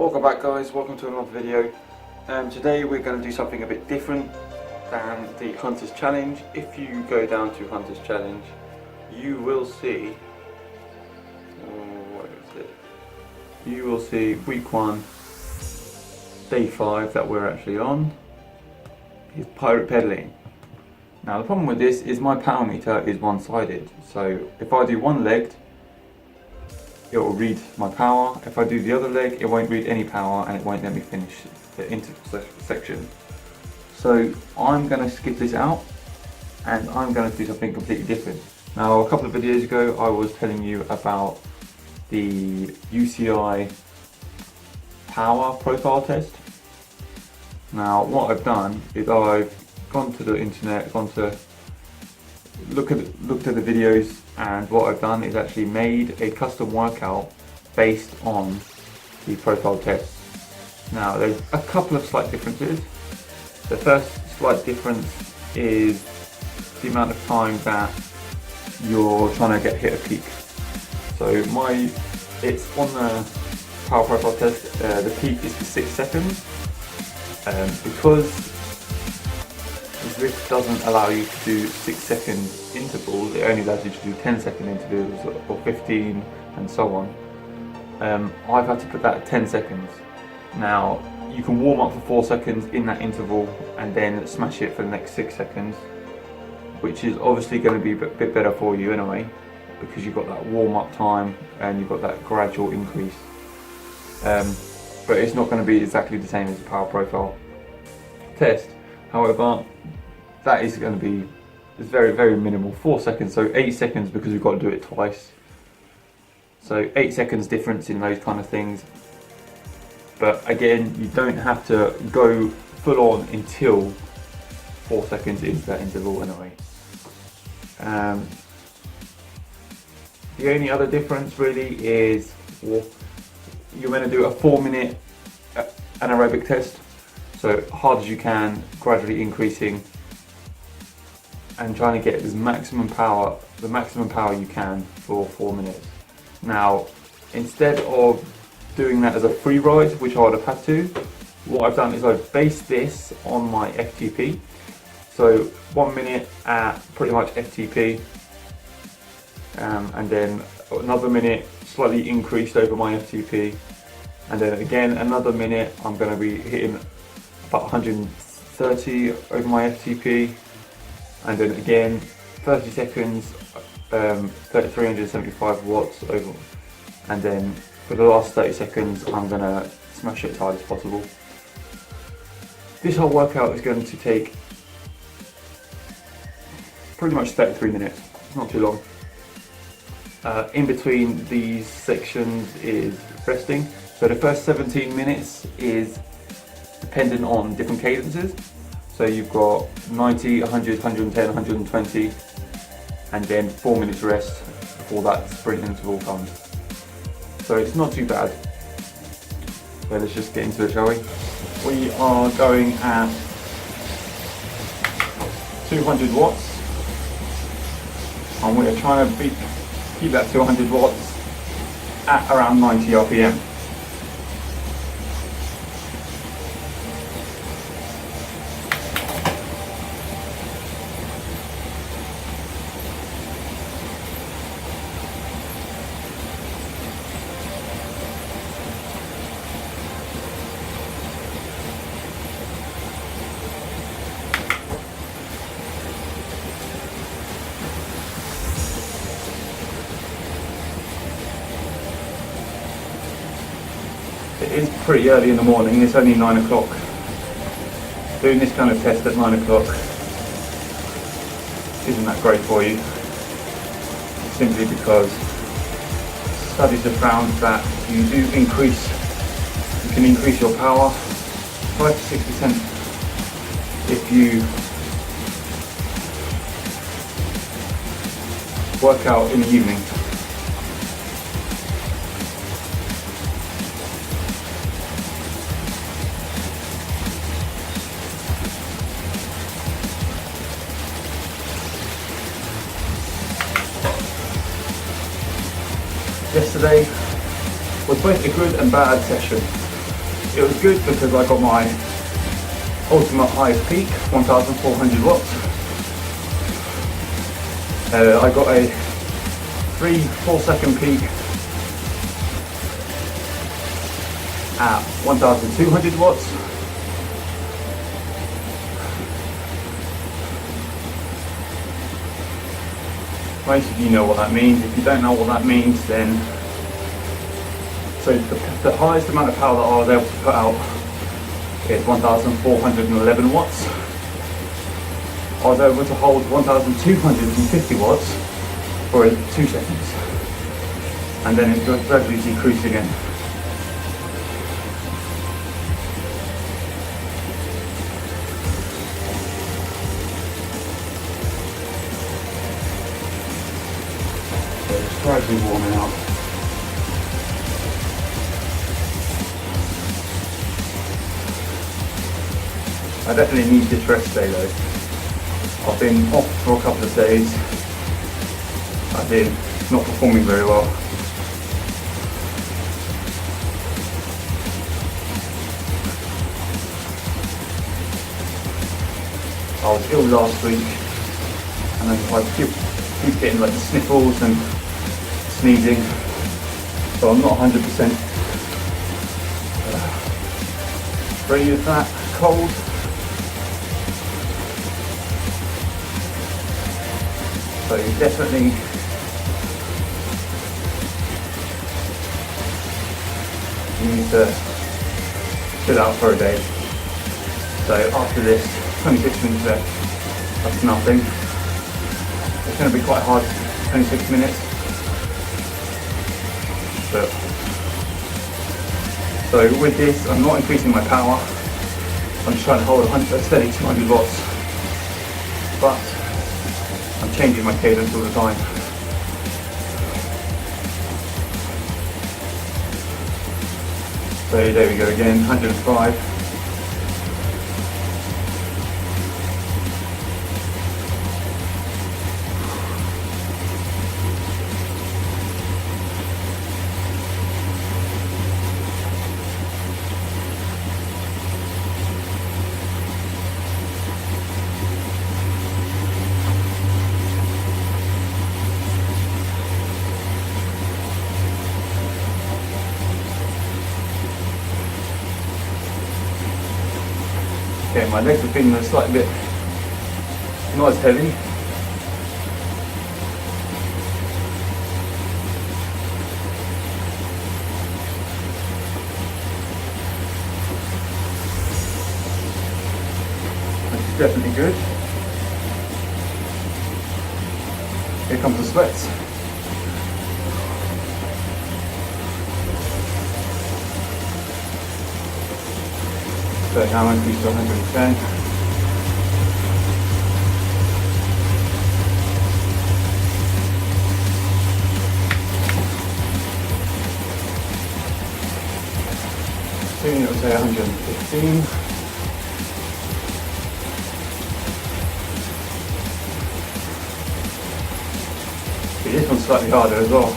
Welcome back guys, welcome to another video. Today we're going to do something a bit different than the Hunters Challenge. If you go down to Hunters Challenge, you will see, you will see week 1, day 5 that we're actually on, is pirate pedaling. Now the problem with this is my power meter is one-sided, so if I do one leg, it will read my power. If I do the other leg, it won't read any power and it won't let me finish the interval section. So I'm going to skip this out and I'm going to do something completely different. Now a couple of videos ago I was telling you about the UCI power profile test. Now what I've done is I've gone to the internet, looked at the videos, and what I've done is actually made a custom workout based on the profile test. Now there's a couple of slight differences. The first slight difference is the amount of time that you're trying to hit a peak. So it's on the power profile test, the peak is for 6 seconds. Because ZWIFT doesn't allow you to do 6-second intervals, it only allows you to do 10-second intervals or 15 and so on. I've had to put that at 10 seconds. Now you can warm up for 4 seconds in that interval and then smash it for the next 6 seconds, which is obviously going to be a bit better for you anyway, because you've got that warm up time and you've got that gradual increase. But it's not going to be exactly the same as the power profile test. However, that is going to be very, very minimal. 4 seconds, so 8 seconds, because we've got to do it twice. So 8 seconds difference in those kind of things. But again, you don't have to go full on until 4 seconds into that interval anyway. The only other difference really is you're going to do a 4-minute anaerobic test. So hard as you can, gradually increasing and trying to get the maximum power you can for 4 minutes. Now, instead of doing that as a free ride, which I would have had to, what I've done is I've based this on my FTP. So 1 minute at pretty much FTP, and then another minute slightly increased over my FTP, and then again another minute I'm going to be hitting about 130 over my FTP, and then again 30 seconds 375 watts over, and then for the last 30 seconds I'm going to smash it as hard as possible. This whole workout is going to take pretty much 33 minutes, not too long. In between these sections is resting. So the first 17 minutes is dependent on different cadences. So you've got 90, 100, 110, 120, and then 4 minutes rest before that sprint interval comes. So it's not too bad. So let's just get into it, shall we? We are going at 200 watts, and we're trying to keep that 200 watts at around 90 RPM. It is pretty early in the morning, it's only 9 o'clock. Doing this kind of test at 9 o'clock isn't that great for you, simply because studies have found that you can increase your power 5 to 6% if you work out in the evening. Yesterday was both a good and bad session. it was good because I got my ultimate highest peak, 1,400 watts. I got a 3-4 second peak at 1,200 watts. Most of you know what that means. If you don't know what that means, then so the highest amount of power that I was able to put out is 1,411 watts. I was able to hold 1,250 watts for 2 seconds, and then it gradually decreased again. So it's gradually warming up. I definitely need this rest day though. I've been off for a couple of days. I've been not performing very well. I was ill last week, and I keep getting like the sniffles and sneezing, so I'm not 100% free of that cold. So you definitely need to chill out for a day. So after this, 26 minutes left, that's nothing. It's going to be quite hard, 26 minutes. But, so with this, I'm not increasing my power. I'm just trying to hold a steady 200 watts. But I'm changing my cadence all the time. So there we go again, 105. Okay, my legs are feeling a slight bit not as heavy. That's definitely good. Here comes the sweats. So now I'm increased to 110. Soon it'll say 115. See, this one's slightly harder as well.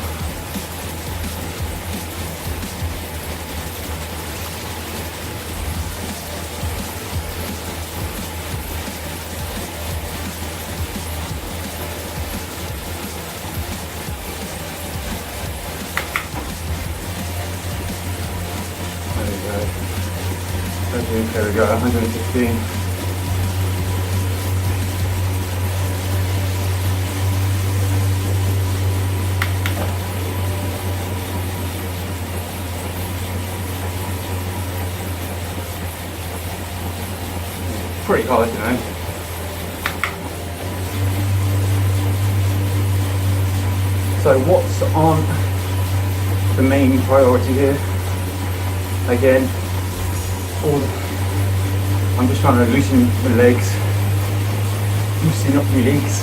There we go, 115. Pretty hard, you know. So what's on the main priority here? Again, I'm just trying to loosen my legs, loosen up my legs.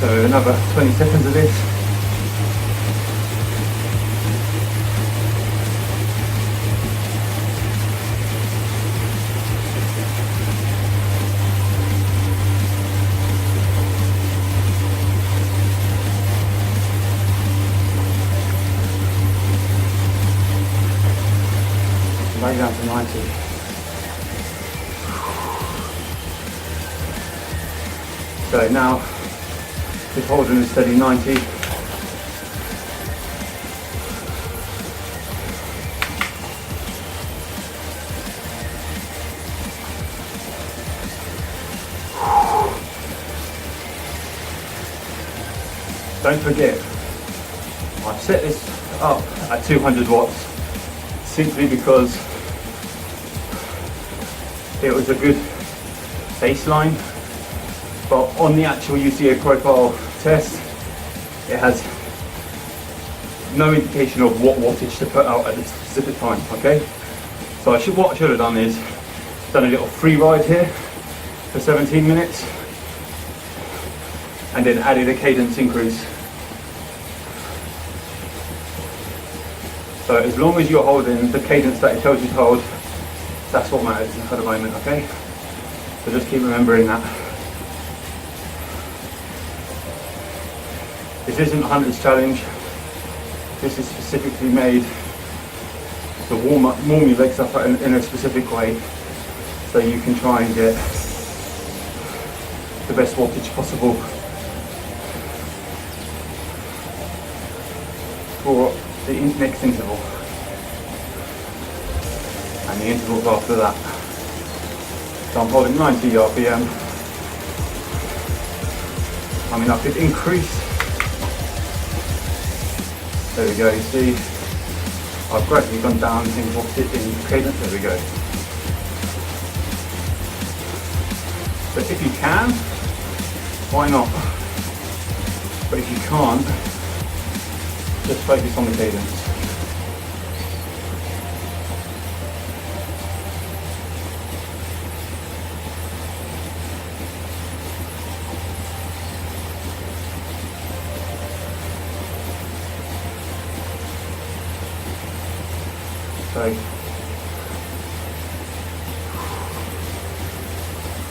So another 20 seconds of this. Right down to 90. So now, just holding a steady 90. Don't forget, I've set this up at 200 watts simply because it was a good baseline, but on the actual UCI profile test, it has no indication of what wattage to put out at this specific time, okay? So what I should have done is done a little free ride here for 17 minutes and then added a cadence increase. So as long as you're holding the cadence that it tells you to hold, that's what matters for the moment, okay? So just keep remembering that. This isn't a hunter's challenge. This is specifically made to warm your legs up in a specific way, so you can try and get the best wattage possible for the next interval and the intervals after that. So I'm holding 90 RPM. I mean, I could increase. There we go, you see, I've gradually gone down in cadence, there we go. But if you can, why not? But if you can't, just focus on the cadence. So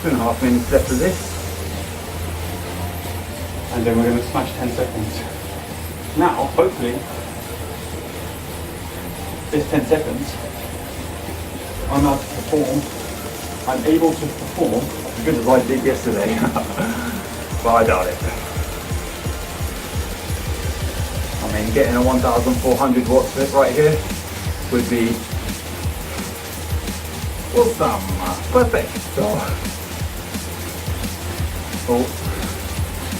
2.5 minutes left of this, and then we're going to smash 10 seconds. Now, hopefully, this 10 seconds, I'm able to perform. I'm able to perform as good as I did yesterday, but I doubt it. I mean, getting a 1,400 watts right here would be awesome, perfect. Oh,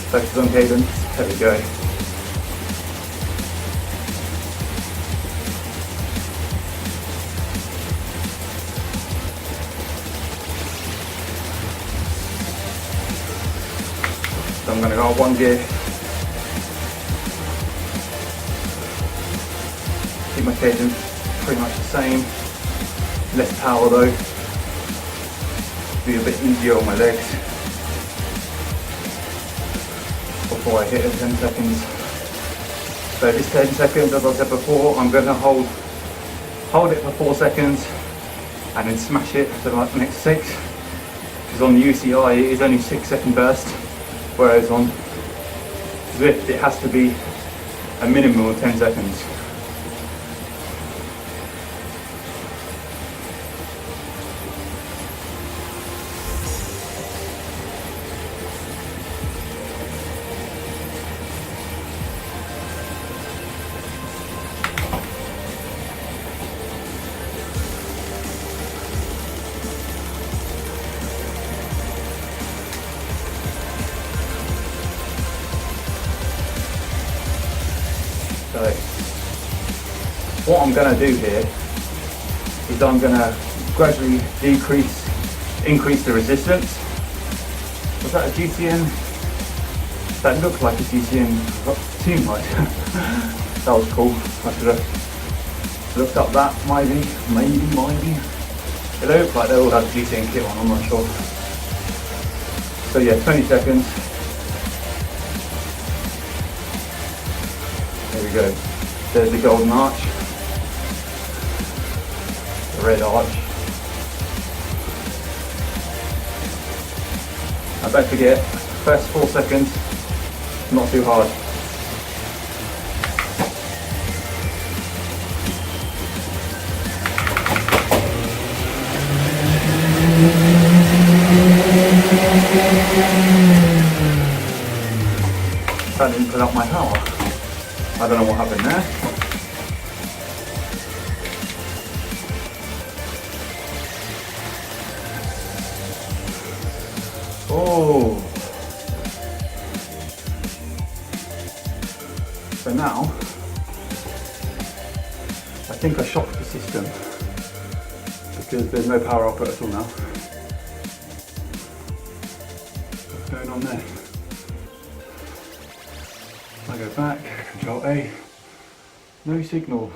focus on cadence, there we go. So I'm going to go on one gear, keep my cadence pretty much the same, less power though, be a bit easier on my legs before I hit it 10 seconds. So this 10 seconds, as I said before, I'm going to hold it for 4 seconds and then smash it for like the next 6, because on the UCI it is only 6-second burst, whereas on ZWIFT it has to be a minimum of 10 seconds. So what I'm going to do here is I'm going to gradually increase the resistance. Was that a GCN? That looked like a GCN team light. That was cool. I should have looked up that, maybe. It looked like they all had a GCN kit on, I'm not sure. So yeah, 20 seconds. There we go. There's the golden arch, the red arch. And don't forget, first 4 seconds, not too hard. That didn't put up my power. I don't know what happened there. Oh. So now, I think I shocked the system because there's no power output at all now. What's going on there? I go back, Control A, no signal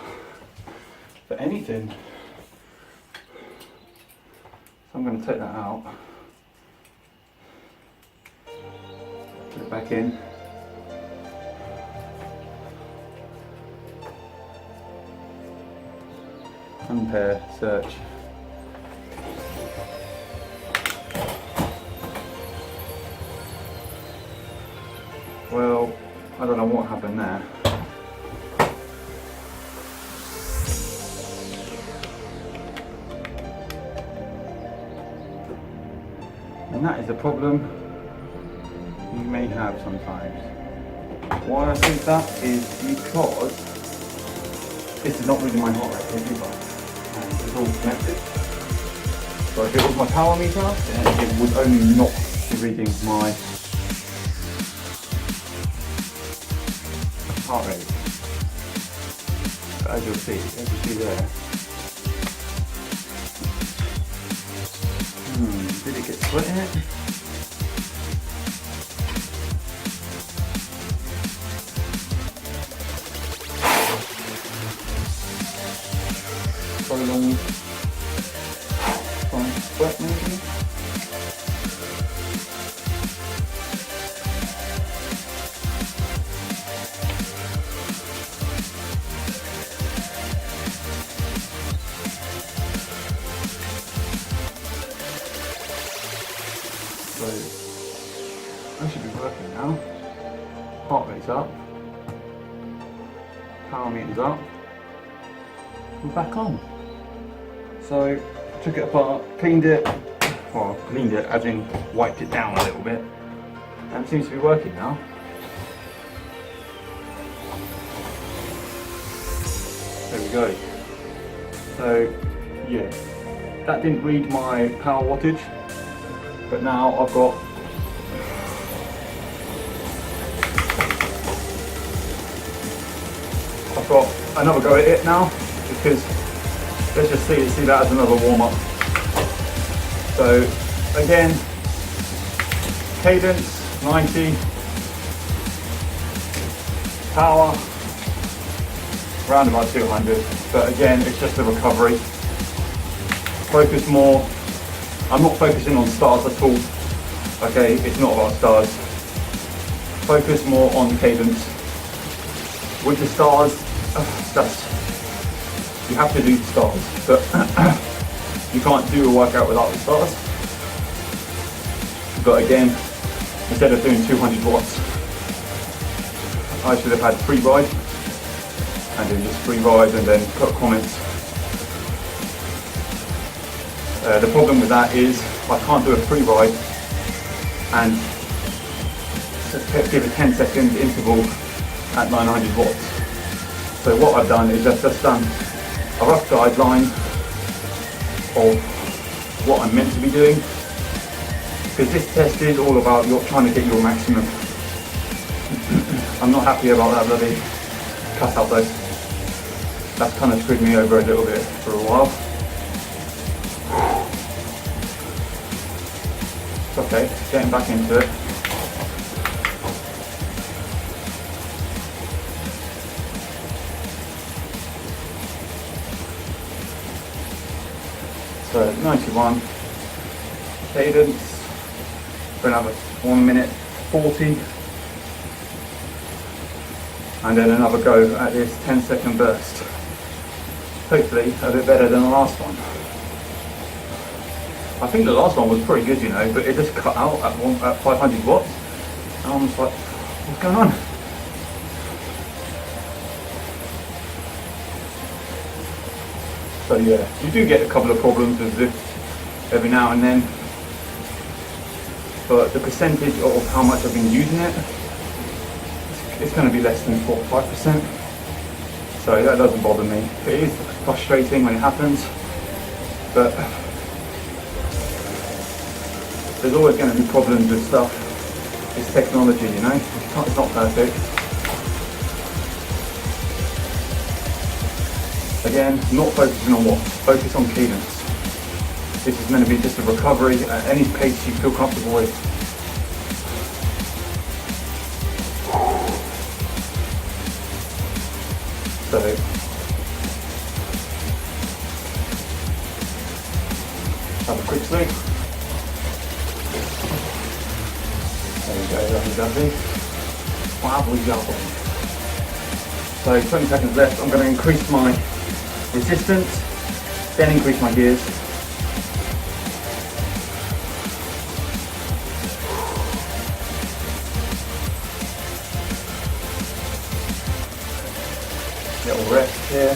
for anything. So I'm going to take that out, put it back in. Unpair, search. Well, I don't know what happened there. And that is a problem you may have sometimes. Why I think that is because this is not reading my heart rate either. And it's all connected. So if it was my power meter, then it would only not be reading my heart rate. But as you see there. Did it get sweat in it? Prolonged from sweat maybe? So I should be working now. Heart rate's up, power meter's up, we're back on. So I took it apart, cleaned it, well cleaned it as in wiped it down a little bit, and it seems to be working now. There we go. So yeah, that didn't read my power wattage. But now I've got another go at it now, because let's just see that as another warm-up. So again, cadence 90, power around about 200, but again it's just a recovery. Focus more. I'm not focusing on stars at all, okay, it's not about stars. Focus more on cadence. With the stars, you have to do the stars, but you can't do a workout without the stars. But again, instead of doing 200 watts, I should have had free ride, and then just free ride and then put comments. The problem with that is I can't do a free ride and give a 10-second interval at 900 watts. So what I've done is I've just done a rough guideline of what I'm meant to be doing, because this test is all about you're trying to get your maximum. I'm not happy about that bloody cut out though. That's kind of screwed me over a little bit for a while. Okay, getting back into it. So 91 cadence for another 1 minute 40. and then another go at this 10-second burst. Hopefully a bit better than the last one. I think the last one was pretty good, you know, but it just cut out at 500 watts. And I'm just like, what's going on? So yeah, you do get a couple of problems with ZWIFT every now and then, but the percentage of how much I've been using it, it's going to be less than 4 or 5%. So that doesn't bother me. It is frustrating when it happens, but there's always going to be problems with stuff. It's technology, you know, it's not perfect. Again, not focusing on watts, focus on cadence. This is meant to be just a recovery at any pace you feel comfortable with. So, have a quick sleep. There we go, lovely dovey. Wobbly wobbly. So 20 seconds left. I'm going to increase my resistance, then increase my gears. Little rest here.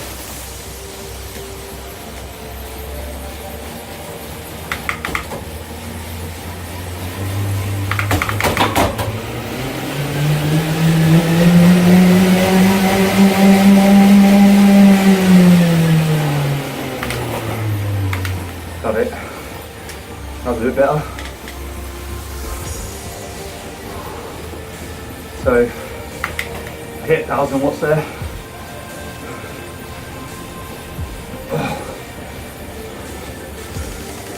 Got it. That was a bit better. So I hit 1000 watts there.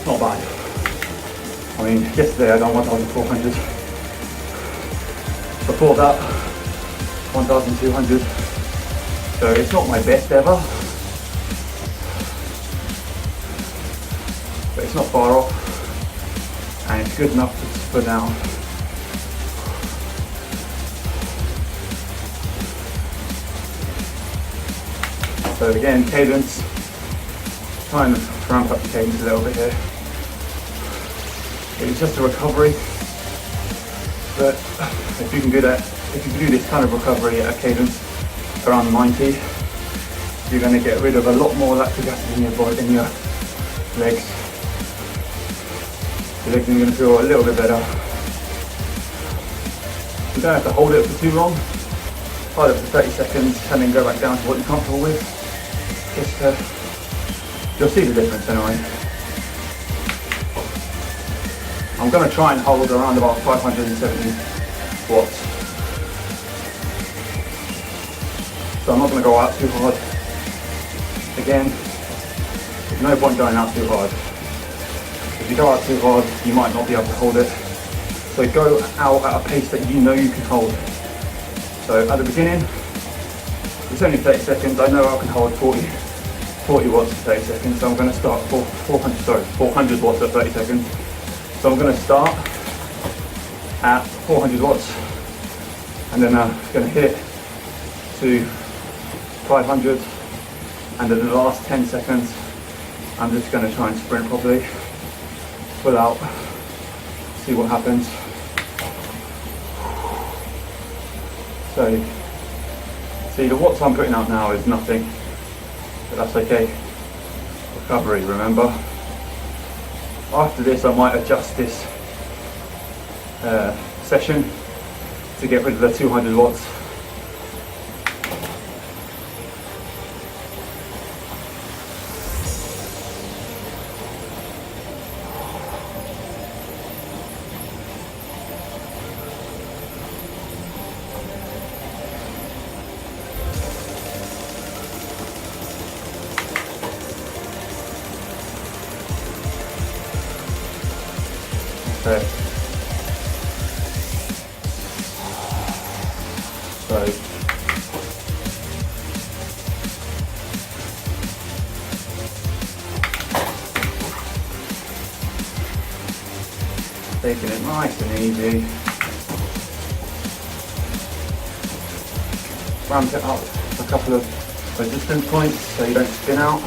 Not bad. I mean, yesterday I done 1400. Before that, 1200. So it's not my best ever, but it's not far off, and it's good enough for now. So again, cadence, trying to ramp up the cadence a little bit here. It's just a recovery, but if you can do that, if you can do this kind of recovery at a cadence around 90, you're going to get rid of a lot more lactic acid in your body, in your legs. Your legs are going to feel a little bit better. You don't have to hold it for too long. Hold it for 30 seconds and then go back down to what you're comfortable with. Just you'll see the difference anyway. I'm going to try and hold around about 570 watts. So I'm not going to go out too hard. Again, there's no point going out too hard. If you go out too hard, you might not be able to hold it. So go out at a pace that you know you can hold. So at the beginning, it's only 30 seconds. I know I can hold 40 watts for 30 seconds. So I'm going to start 400 watts at 30 seconds. So I'm going to start at 400 watts, and then I'm going to hit to 500, and then the last 10 seconds I'm just going to try and sprint properly, pull out, see what happens. So see, the watts I'm putting out now is nothing, but that's okay. Recovery, remember. After this I might adjust this session to get rid of the 200 watts. Okay. So taking it nice and easy. ramp it up a couple of resistance points so you don't spin out.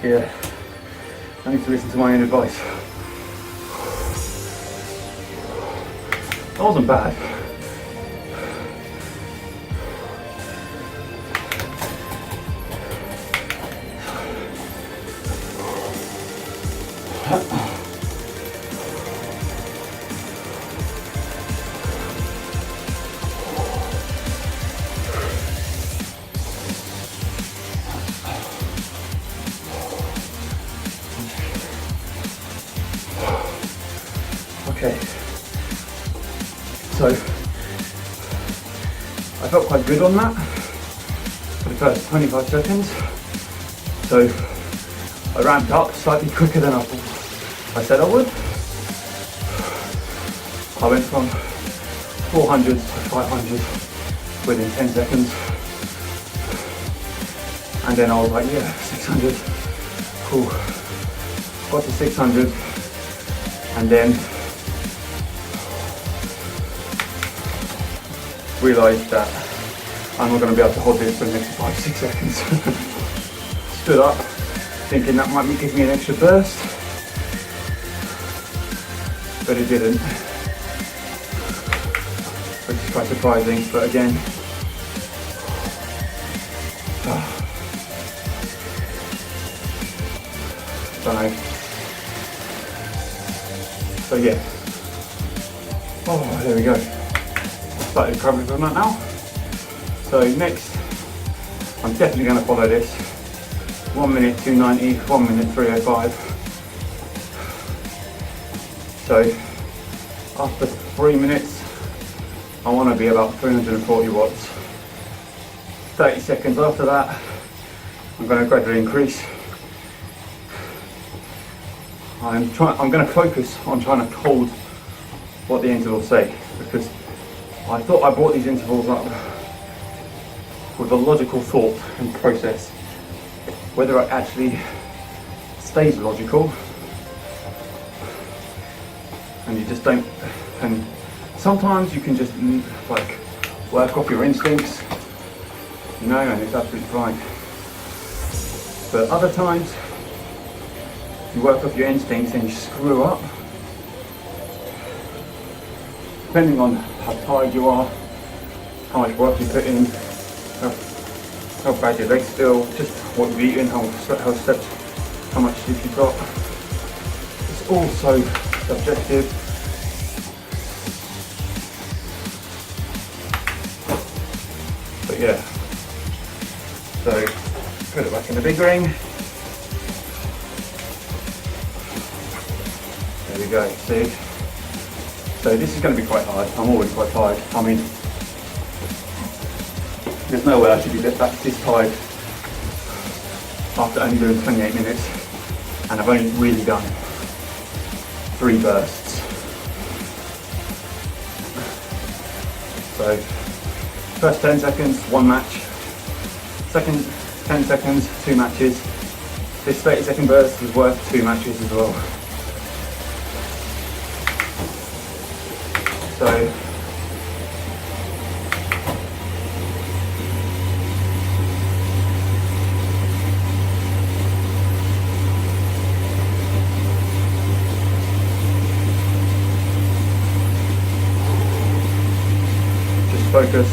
Yeah, I need to listen to my own advice. That wasn't bad. Okay, so I felt quite good on that for the first 25 seconds. So I ramped up slightly quicker than I said I would. I went from 400 to 500 within 10 seconds. And then I was like, yeah, 600, cool. Got to 600 and then realised that I'm not going to be able to hold this for the next 5-6 seconds. Stood up, thinking that might give me an extra burst, but it didn't, which is quite surprising, but again, don't know. So yeah, oh, there we go. Slightly recovered from that now. So next, I'm definitely going to follow this. 1 minute 290, 1 minute 305. So after 3 minutes, I want to be about 340 watts. 30 seconds after that, I'm going to gradually increase. I'm going to focus on trying to hold what the intervals say, because I thought I brought these intervals up with a logical thought and process. Whether it actually stays logical, and you just don't, and sometimes you can just like work off your instincts, you know, and it's absolutely fine. But other times, you work off your instincts and you screw up. Depending on how tired you are, how much work you put in, how bad your legs feel, just what you've eaten, how steps, how much sleep you've got. It's all so subjective. But yeah, so put it back in the big ring. There we go, see? So this is going to be quite hard. I'm always quite tired. I mean, there's no way I should be this tired after only doing 28 minutes, and I've only really done 3 bursts. So first 10 seconds, 1 match. Second 10 seconds, 2 matches. This 30-second burst is worth 2 matches as well. So just focus.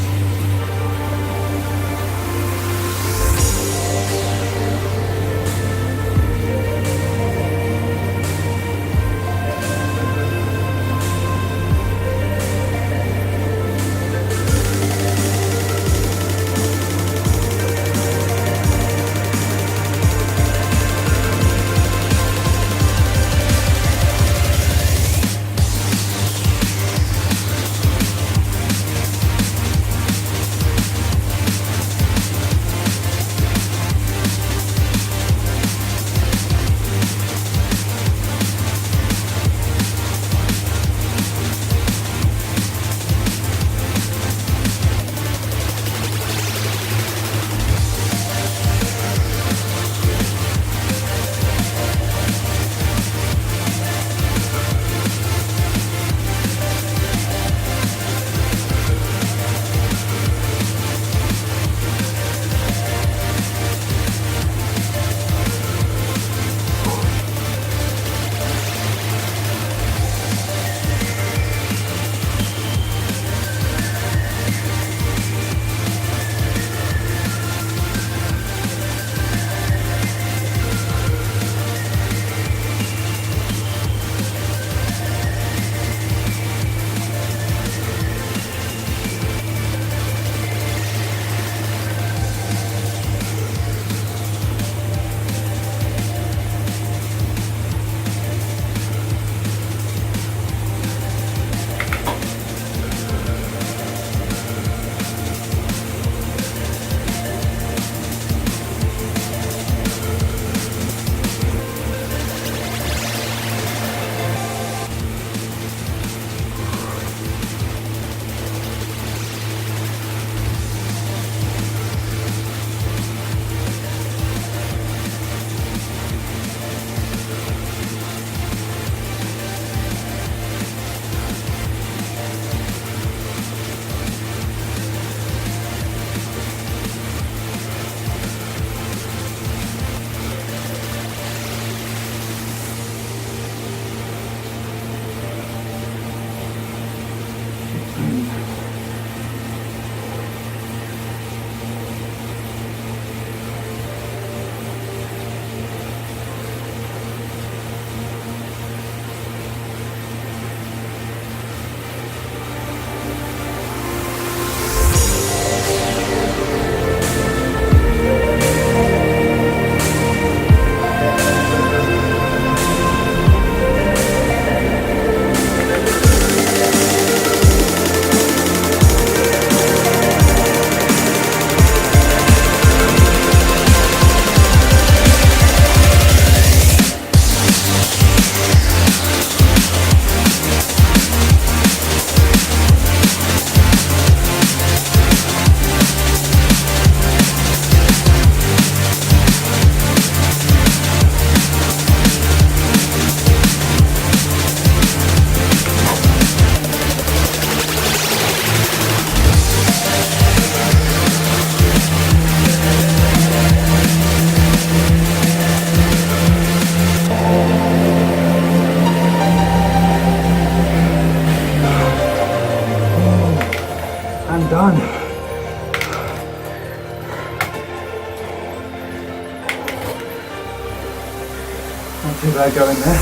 too bad going there.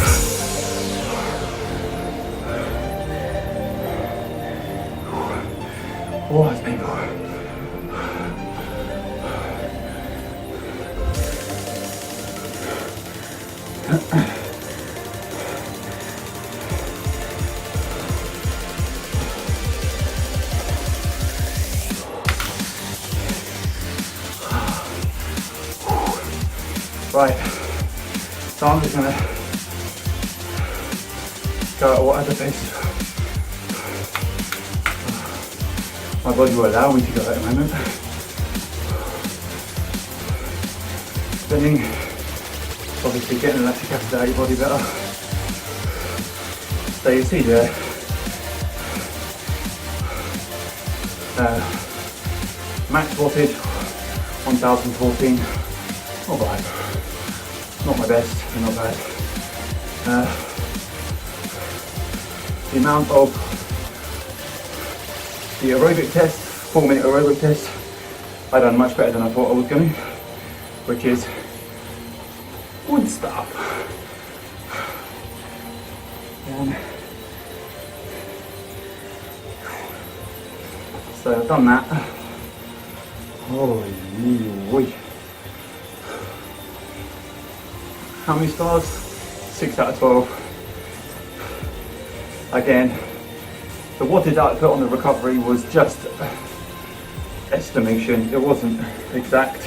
Oh, that's painful. Right, so I'm just gonna go at whatever pace my body will allow me to go at the moment. Spinning, obviously getting the lactic acid out of your body better. So you see there, max wattage 1014, not bad. Not my best, but not bad. The amount of the aerobic test, 4-minute aerobic test, I done much better than I thought I was going to, which is good stuff. So I've done that. Holy. How many stars? 6 out of 12. Again, the wattage output on the recovery was just estimation, it wasn't exact.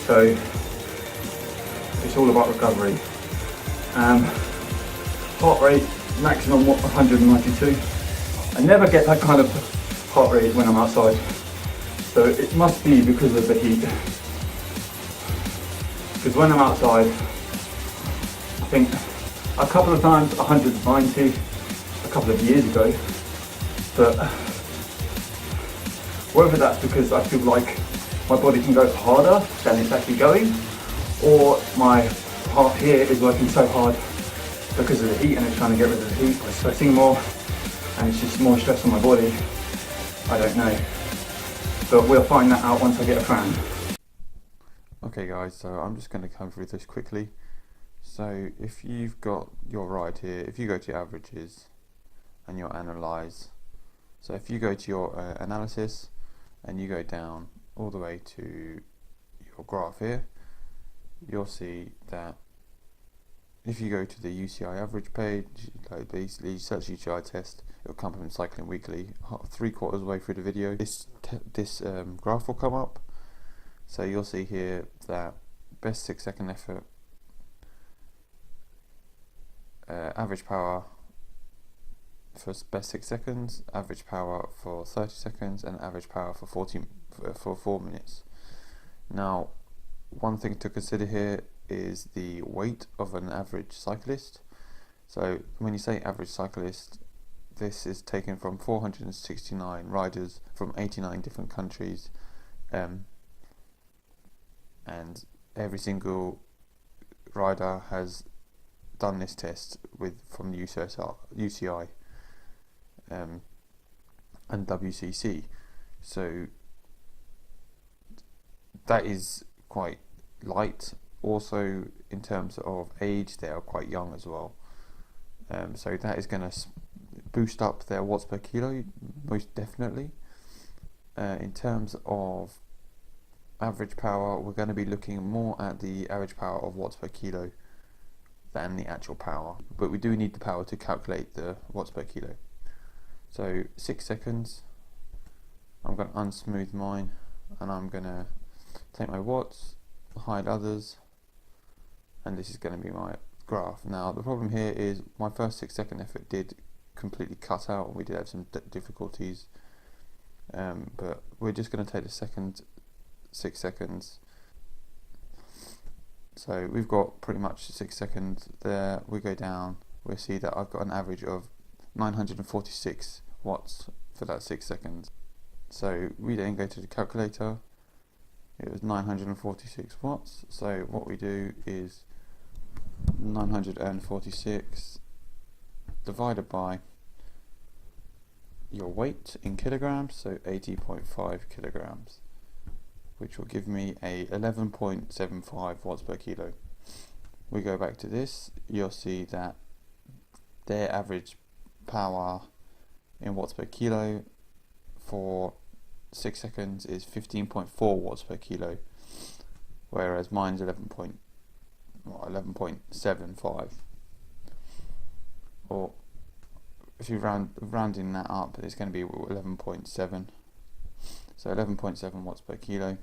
So it's all about recovery. Heart rate maximum 192. I never get that kind of heart rate when I'm outside. So it must be because of the heat. Because when I'm outside, I think a couple of times 190 a couple of years ago, but whether that's because I feel like my body can go harder than it's actually going, or my heart here is working so hard because of the heat and it's trying to get rid of the heat by sweating more, and it's just more stress on my body. I don't know, but we'll find that out once I get a fan. Okay guys, so I'm just going to come through this quickly. So if you've got your ride here, if you go to your averages and your analyze, so if you go to your analysis and you go down all the way to your graph here, you'll see that if you go to the UCI average page, like basically search UCI test, it'll come up in cycling weekly. 3/4 of the way through the video, this graph will come up. So you'll see here that best 6-second effort, average power for best 6 seconds, average power for 30 seconds, and average power for 4 minutes. Now, one thing to consider here is the weight of an average cyclist. So when you say average cyclist, this is taken from 469 riders from 89 different countries. And every single rider has done this test from the UCI and WCC. So that is quite light. Also, in terms of age, they are quite young as well. So that is going to boost up their watts per kilo, most definitely. In terms of average power, we're going to be looking more at the average power of watts per kilo than the actual power, but we do need the power to calculate the watts per kilo. So 6 seconds, I'm going to unsmooth mine and I'm going to take my watts, hide others, and this is going to be my graph. Now the problem here is my first 6-second effort did completely cut out and we did have some difficulties, but we're just going to take the second 6 seconds. So we've got pretty much 6 seconds there. We go down, we'll see that I've got an average of 946 watts for that 6 seconds. So we then go to the calculator, it was 946 watts. So what we do is 946 divided by your weight in kilograms, so 80.5 kilograms, which will give me a 11.75 watts per kilo. we go back to this, you'll see that their average power in watts per kilo for 6 seconds is 15.4 watts per kilo, whereas mine's 11.75. Or if you rounding that up, it's going to be 11.7. So 11.7 watts per kilo.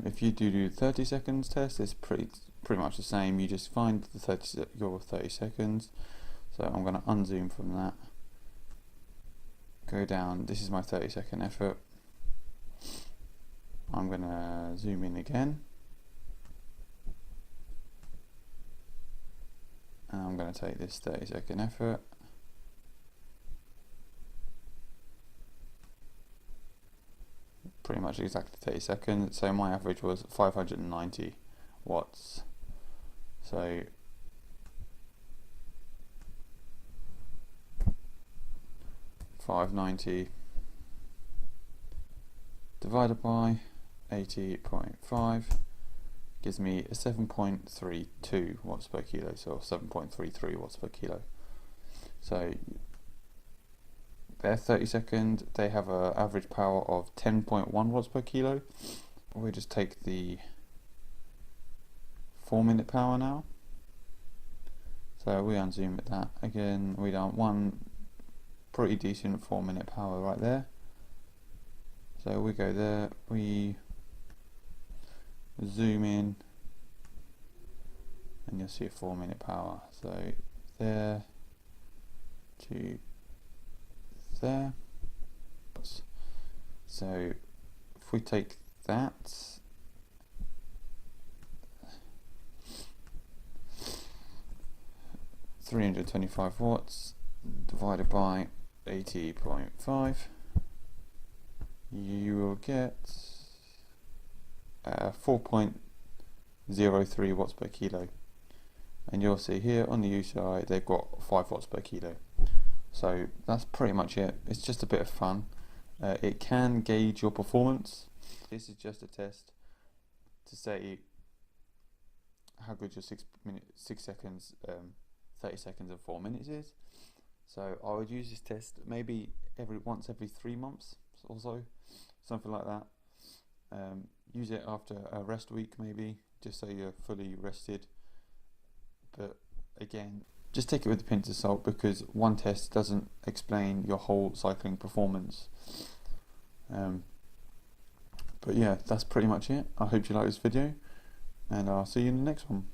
If you do 30 seconds test, it's pretty much the same. You just find your 30 seconds. So I'm going to unzoom from that. Go down. This is my 30-second effort. I'm going to zoom in again. And I'm going to take this 30-second effort. Pretty much exactly 30 seconds. So my average was 590 watts. So $590 divided by 80.5 gives me a 7.32 watts per kilo, so 7.33 watts per kilo. So they're 30 second, they have an average power of 10.1 watts per kilo. We'll just take the 4-minute power now. So we unzoom at that. Again, we done one pretty decent 4-minute power right there. So we go there, we zoom in, and you'll see a 4-minute power. So there to there. So if we take that, $325 watts divided by 80.5, you will get 4.03 watts per kilo. And you'll see here on the UCI they've got 5 watts per kilo. So that's pretty much it. It's just a bit of fun. It can gauge your performance. This is just a test to say how good your 6 seconds, 30 seconds and 4 minutes is. So I would use this test maybe once every 3 months or so, something like that. Use it after a rest week maybe, just so you're fully rested. But again, just take it with a pinch of salt, because one test doesn't explain your whole cycling performance. But yeah, that's pretty much it. I hope you like this video, and I'll see you in the next one.